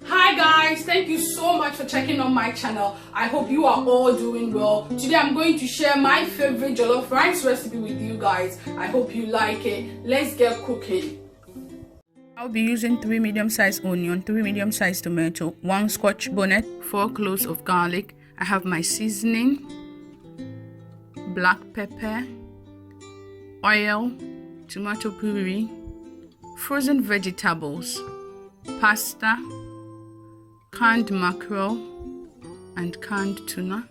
Hi guys, thank you so much for checking on my channel. I hope you are all doing well. Today I'm going to share my favorite jollof rice recipe with you guys. I hope you like it. Let's get cooking. I'll be using 3 medium-sized onion, 3 medium-sized tomato, 1 scotch bonnet, 4 cloves of garlic. I have my seasoning, black pepper, oil, tomato puree, frozen vegetables, pasta, canned mackerel and canned tuna,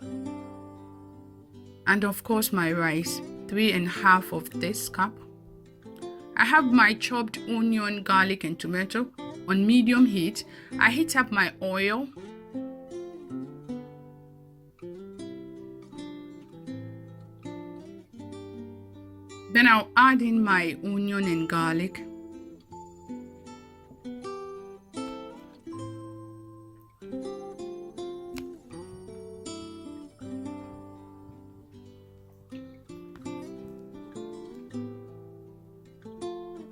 and of course my rice, 3.5 of this cup. I have my chopped onion, garlic and tomato on medium heat. I heat up my oil. Then I'll add in my onion and garlic.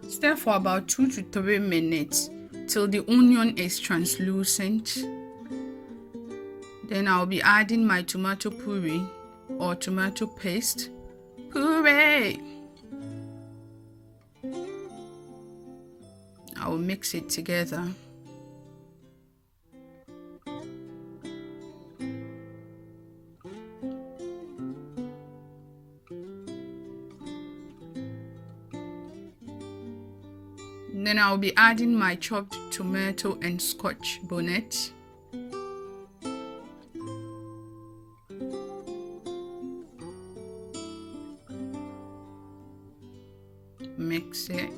Stir for about 2 to 3 minutes till the onion is translucent. Then I'll be adding my tomato puree or tomato paste. Puree! I'll mix it together. Then I'll be adding my chopped tomato and scotch bonnet. Mix it.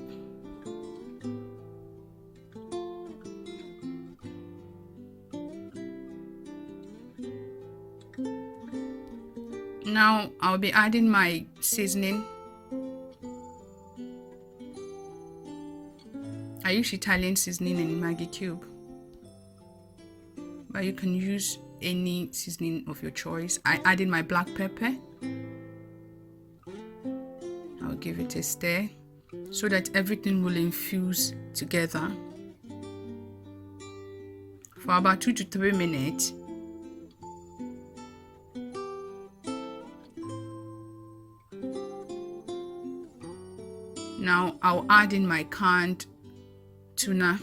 Now I'll be adding my seasoning. I use Italian seasoning and Maggie cube, but you can use any seasoning of your choice. I added my black pepper. I'll give it a stir so that everything will infuse together for about 2 to 3 minutes. Now I'll add in my canned tuna.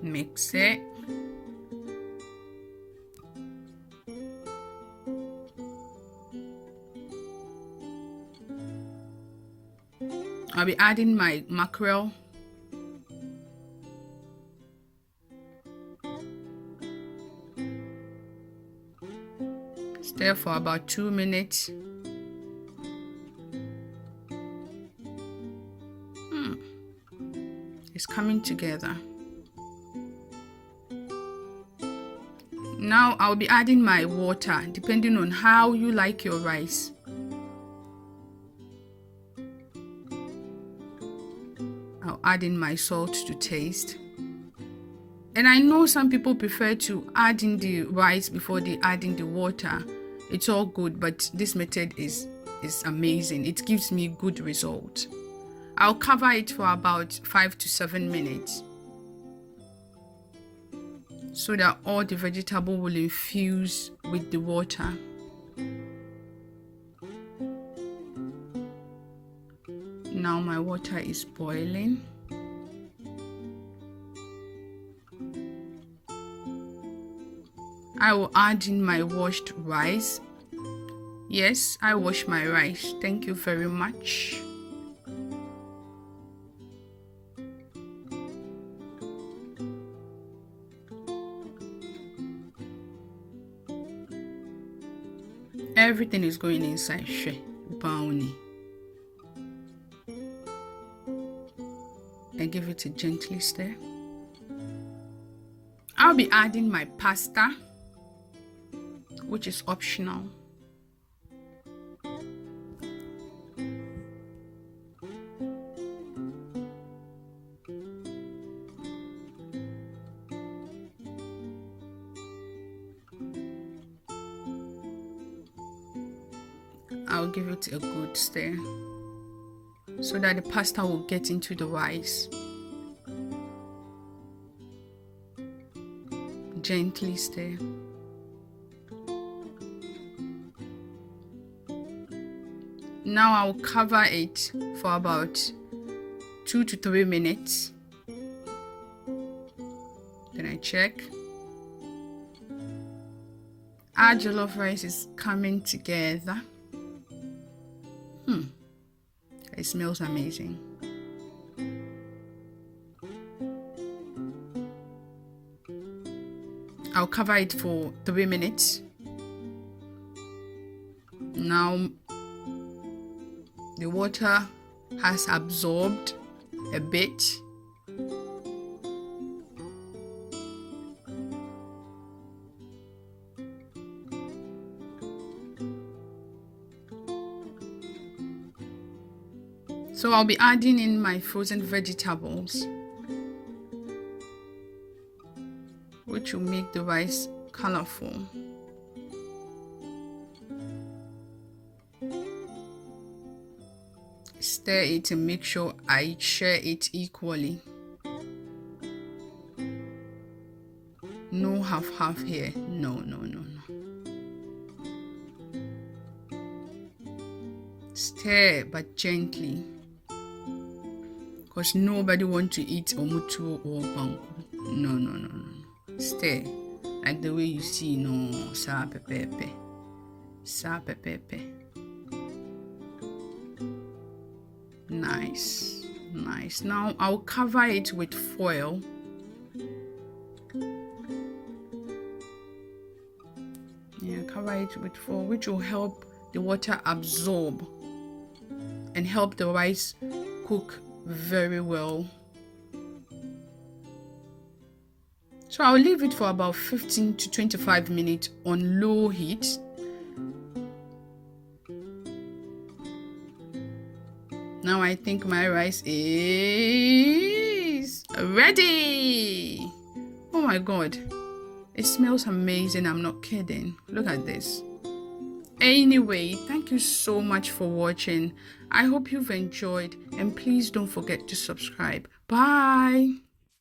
Mix it. I'll be adding my mackerel. Stir for about 2 minutes. It's coming together. Now I'll be adding my water depending on how you like your rice. I'll add in my salt to taste. And I know some people prefer to add in the rice before they add in the water. It's all good, but this method is amazing. It gives me good result. I'll cover it for about 5 to 7 minutes so that all the vegetable will infuse with the water. Now my water is boiling. I will add in my washed rice. Yes, I wash my rice. Thank you very much. Everything is going inside brownie. And give it a gently stir. I'll be adding my pasta, which is optional. I'll give it a good stir so that the pasta will get into the rice. Gently stir. Now I'll cover it for about 2 to 3 minutes. Then I check. Our jollof rice is coming together. It smells amazing. I'll cover it for 3 minutes. Now the water has absorbed a bit. So I'll be adding in my frozen vegetables, which will make the rice colorful. Stir it and make sure I share it equally. No half here. No. Stir but gently, because nobody wants to eat omutu or banku. No. Stir like the way you see. No, sa pepepe. Nice. Now I'll cover it with foil. Cover it with foil, which will help the water absorb and help the rice cook very well. So I'll leave it for about 15 to 25 minutes on low heat. Now I think my rice is ready. Oh my god, it smells amazing. I'm not kidding. Look at this. Anyway, thank you so much for watching. I hope you've enjoyed, and please don't forget to subscribe. Bye.